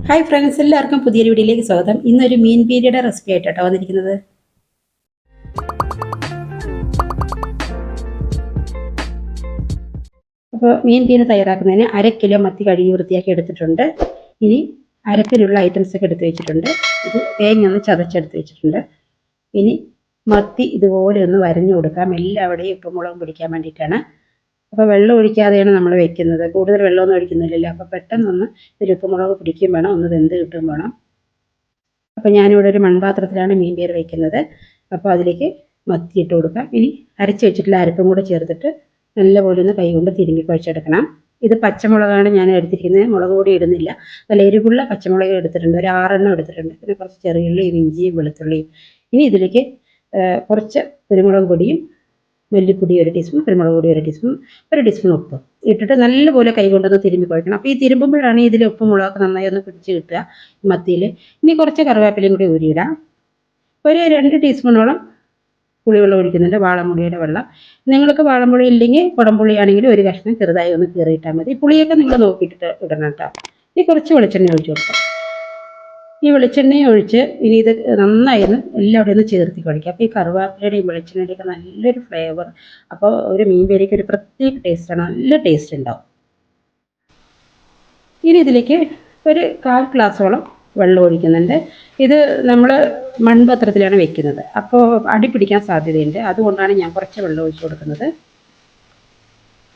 Hi friends, എല്ലാവർക്കും പുതിയൊരു വീഡിയോയിലേക്ക് സ്വാഗതം. ഇന്നൊരു മീൻ പീരിയുടെ റെസിപ്പി ആയിട്ടോ വന്നിരിക്കുന്നത്. അപ്പോൾ മീൻ പീര തയ്യാറാക്കുന്നതിന് 1/2 കിലോ മത്തി കഴുകി വൃത്തിയാക്കി എടുത്തിട്ടുണ്ട്. ഇനി അരക്കിലുള്ള ഐറ്റംസ് ഒക്കെ എടുത്ത് വെച്ചിട്ടുണ്ട്. ഇത് തേങ്ങ ഒന്ന് ചതച്ചെടുത്ത് വെച്ചിട്ടുണ്ട്. ഇനി മത്തി ഇതുപോലെ ഒന്ന് വരഞ്ഞു കൊടുക്കാം, എല്ലാവിടെയും ഉപ്പും മുളകും പിടിക്കാൻ വേണ്ടിയിട്ടാണ്. അപ്പോൾ വെള്ളം ഒഴിക്കാതെയാണ് നമ്മൾ വെക്കുന്നത്, കൂടുതൽ വെള്ളമൊന്നും ഒഴിക്കുന്നില്ലല്ലോ. അപ്പോൾ പെട്ടെന്നൊന്ന് ഇതിൽ ഉപ്പുമുളക് പിടിക്കും വേണം, ഒന്ന് വെന്ത് കിട്ടും വേണം. അപ്പോൾ ഞാനിവിടെ ഒരു മൺപാത്രത്തിലാണ് മീൻ പീര വയ്ക്കുന്നത്. അപ്പോൾ അതിലേക്ക് മത്തി ഇട്ട് കൊടുക്കാം. ഇനി അരച്ച് വെച്ചിട്ടുള്ള അരപ്പും കൂടെ ചേർത്തിട്ട് നല്ലപോലെ ഒന്ന് കൈകൊണ്ട് തിരുമ്പി കുഴച്ചെടുക്കണം. ഇത് പച്ചമുളകാണ് ഞാൻ എടുത്തിരിക്കുന്നത്, മുളക് പൊടി ഇടുന്നില്ല. നല്ല എരിവുള്ള പച്ചമുളക് എടുത്തിട്ടുണ്ട്, ഒരു 6 എണ്ണം എടുത്തിട്ടുണ്ട്. പിന്നെ കുറച്ച് ചെറിയുള്ളിയും ഇഞ്ചിയും വെളുത്തുള്ളിയും. ഇനി ഇതിലേക്ക് കുറച്ച് കുരുമുളക് പൊടിയും മല്ലിപ്പൊടി 1 ടീസ്പൂൺ, കുരുമുളക് പൊടി 1 ടീസ്പൂൺ, 1 ടീസ്പൂൺ ഉപ്പ് ഇട്ടിട്ട് നല്ലപോലെ കൈ കൊണ്ടൊന്ന് തിരുമ്പി കുഴക്കണം. അപ്പോൾ ഈ തിരുമ്പുമ്പോഴാണ് ഇതിൽ ഉപ്പും മുളകൊക്കെ നന്നായി ഒന്ന് പിടിച്ച് കിട്ടുക മത്തിയിൽ. ഇനി കുറച്ച് കറിവേപ്പിലയും കൂടി ഊരിയിടാം. ഒരു 2 ടീസ്പൂണോളം പുളിവെള്ളം ഒഴിക്കുന്നുണ്ട്, വാളംപുളിയുടെ വെള്ളം. നിങ്ങൾക്ക് വാളംപുളി ഇല്ലെങ്കിൽ കുടംപുളി ആണെങ്കിൽ ഒരു കഷ്ണം ചെറുതായി ഒന്ന് കീറിയിട്ടാൽ മതി. പുളിയൊക്കെ നിങ്ങൾ നോക്കിയിട്ട് ഇടണം കേട്ടോ. ഇനി കുറച്ച് വെളിച്ചെണ്ണ ഒഴിച്ച് കൊടുക്കാം. ഈ വെളിച്ചെണ്ണ ഒഴിച്ച് ഇനി ഇത് നന്നായി ഒന്ന് എല്ലാവരും ഒന്ന് ചേർത്തി കുഴയ്ക്കുക. അപ്പോൾ ഈ കറുവാപ്പിലയുടെയും വെളിച്ചെണ്ണയുടെയൊക്കെ നല്ലൊരു ഫ്ലേവർ, അപ്പോൾ ഒരു മീൻ പേരയ്ക്ക് ഒരു പ്രത്യേക ടേസ്റ്റാണ്, നല്ല ടേസ്റ്റ് ഉണ്ടാവും. ഇനി ഇതിലേക്ക് ഒരു 1/4 ഗ്ലാസോളം വെള്ളം ഒഴിക്കുന്നുണ്ട്. ഇത് നമ്മൾ മൺപാത്രത്തിലാണ് വെക്കുന്നത്, അപ്പോൾ അടി പിടിക്കാൻ സാധ്യതയുണ്ട്. അതുകൊണ്ടാണ് ഞാൻ കുറച്ച് വെള്ളം ഒഴിച്ച് കൊടുക്കുന്നത്.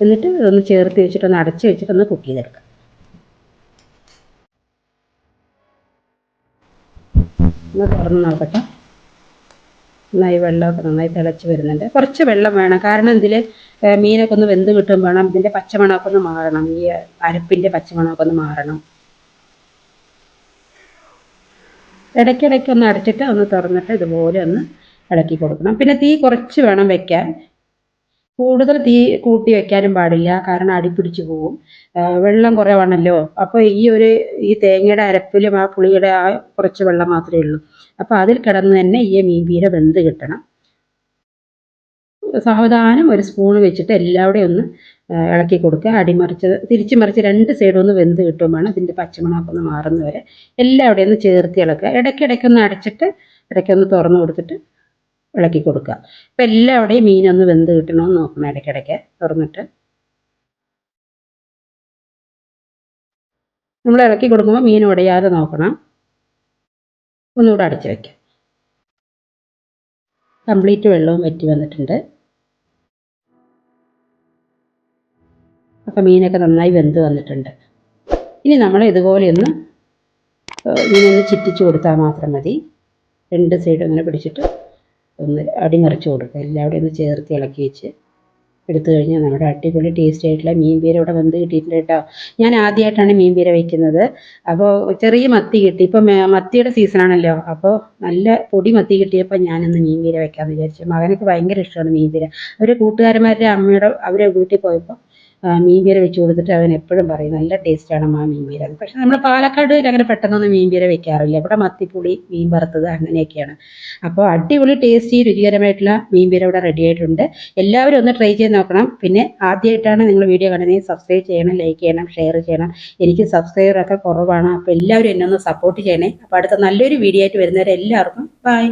എന്നിട്ട് ഒന്ന് ചേർത്ത് വെച്ചിട്ടൊന്ന് അടച്ച് വെച്ചിട്ടൊന്ന് കുക്ക് ചെയ്തെടുക്കാം. ഒന്ന് തുറന്ന് നോക്കട്ടെ. നന്നായി വെള്ളമൊക്കെ നന്നായി തിളച്ച് വരുന്നുണ്ട്. കുറച്ച് വെള്ളം വേണം, കാരണം ഇതിൽ മീനൊക്കെ ഒന്ന് വെന്ത് കിട്ടും വേണം. ഇതിൻ്റെ പച്ചമണമൊക്കെ ഒന്ന് മാറണം, ഈ അരപ്പിൻ്റെ പച്ചമണമൊക്കെ ഒന്ന് മാറണം. ഇടയ്ക്കിടയ്ക്ക് ഒന്ന് അടച്ചിട്ട് ഒന്ന് തുറന്നിട്ട് ഇതുപോലെ ഒന്ന് ഇളക്കി കൊടുക്കണം. പിന്നെ തീ കുറച്ച് വേണം വെക്കാൻ, കൂടുതൽ തീ കൂട്ടി വെക്കാനും പാടില്ല, കാരണം അടി പിടിച്ച് പോവും. വെള്ളം കുറവാണല്ലോ. അപ്പോൾ ഈ തേങ്ങയുടെ അരപ്പിലും ആ പുളിയുടെ ആ കുറച്ച് വെള്ളം മാത്രമേ ഉള്ളൂ. അപ്പോൾ അതിൽ കിടന്ന് തന്നെ ഈ മീൻ പീര വെന്ത് കിട്ടണം. സാവധാനം ഒരു സ്പൂൺ വെച്ചിട്ട് എല്ലാവിടെയും ഒന്ന് ഇളക്കി കൊടുക്കുക. തിരിച്ച് മറിച്ച് 2 സൈഡും ഒന്ന് വെന്ത് കിട്ടും വേണം. ഇതിൻ്റെ പച്ചമണമൊക്കെ ഒന്ന് മാറുന്നവരെ എല്ലാവിടെയും ഒന്ന് ചേർത്ത് ഇളക്കുക. ഇടയ്ക്കിടയ്ക്കൊന്ന് അടച്ചിട്ട് ഇടയ്ക്കൊന്ന് തുറന്ന് കൊടുത്തിട്ട് ഇളക്കി കൊടുക്കുക. അപ്പോൾ എല്ലാവിടെയും മീനൊന്ന് വെന്ത് കിട്ടണമെന്ന് നോക്കണം, ഇടയ്ക്കിടയ്ക്ക് തുറന്നിട്ട്. നമ്മൾ ഇളക്കി കൊടുക്കുമ്പോൾ മീൻ ഉടയാതെ നോക്കണം. ഒന്നുകൂടെ അടച്ച് വയ്ക്കാം. കംപ്ലീറ്റ് വെള്ളവും വറ്റി വന്നിട്ടുണ്ട്. അപ്പോൾ മീനൊക്കെ നന്നായി വെന്ത് വന്നിട്ടുണ്ട്. ഇനി നമ്മൾ ഇതുപോലെയൊന്ന് മീനൊന്ന് ചിറ്റിച്ച് കൊടുത്താൽ മാത്രം മതി. 2 സൈഡും ഇങ്ങനെ പിടിച്ചിട്ട് ഒന്ന് അടിമറിച്ച് കൊടുക്കുക. എല്ലാവിടെയും ഒന്ന് ചേർത്ത് ഇളക്കി വെച്ച് എടുത്തു കഴിഞ്ഞാൽ നമ്മുടെ അടിപൊളി ടേസ്റ്റ് ആയിട്ടുള്ള മീൻ പീര ഇവിടെ വെന്ത് കിട്ടിയിട്ടുണ്ട് കേട്ടോ. ഞാൻ ആദ്യമായിട്ടാണ് മീൻ പീര വയ്ക്കുന്നത്. അപ്പോൾ ചെറിയ മത്തി കിട്ടി, ഇപ്പം മത്തിയുടെ സീസണാണല്ലോ. അപ്പോൾ നല്ല പൊടി മത്തി കിട്ടിയപ്പോൾ ഞാനൊന്ന് മീൻ പീര വെക്കാമെന്ന് വിചാരിച്ചു. മകനൊക്കെ ഭയങ്കര ഇഷ്ടമാണ് മീൻ പീര. അവർ കൂട്ടുകാരന്മാരുടെ അവരെ വീട്ടിൽ പോയപ്പോൾ മീൻ പീര വെച്ച് കൊടുത്തിട്ട് അവൻ എപ്പോഴും പറയും നല്ല ടേസ്റ്റാണ് അമ്മ മീൻ പീര. പക്ഷെ നമ്മൾ പാലക്കാട് അങ്ങനെ പെട്ടെന്നൊന്നും മീൻ പീര വെക്കാറില്ല. ഇവിടെ മത്തിപ്പുളി, മീൻ വറുത്തത് അങ്ങനെയൊക്കെയാണ്. അപ്പോൾ അടിപൊളി ടേസ്റ്റി രുചികരമായിട്ടുള്ള മീൻ പീര ഇവിടെ റെഡി ആയിട്ടുണ്ട്. എല്ലാവരും ഒന്ന് ട്രൈ ചെയ്ത് നോക്കണം. പിന്നെ ആദ്യമായിട്ടാണ് നിങ്ങൾ വീഡിയോ കാണുന്നത്, സബ്സ്ക്രൈബ് ചെയ്യണം, ലൈക്ക് ചെയ്യണം, ഷെയർ ചെയ്യണം. എനിക്ക് സബ്സ്ക്രൈബറൊക്കെ കുറവാണ്, അപ്പോൾ എല്ലാവരും എന്നെ ഒന്ന് സപ്പോർട്ട് ചെയ്യണേ. അപ്പോൾ അടുത്ത നല്ലൊരു വീഡിയോ ആയിട്ട് വരുന്നവരെ എല്ലാവർക്കും ബൈ.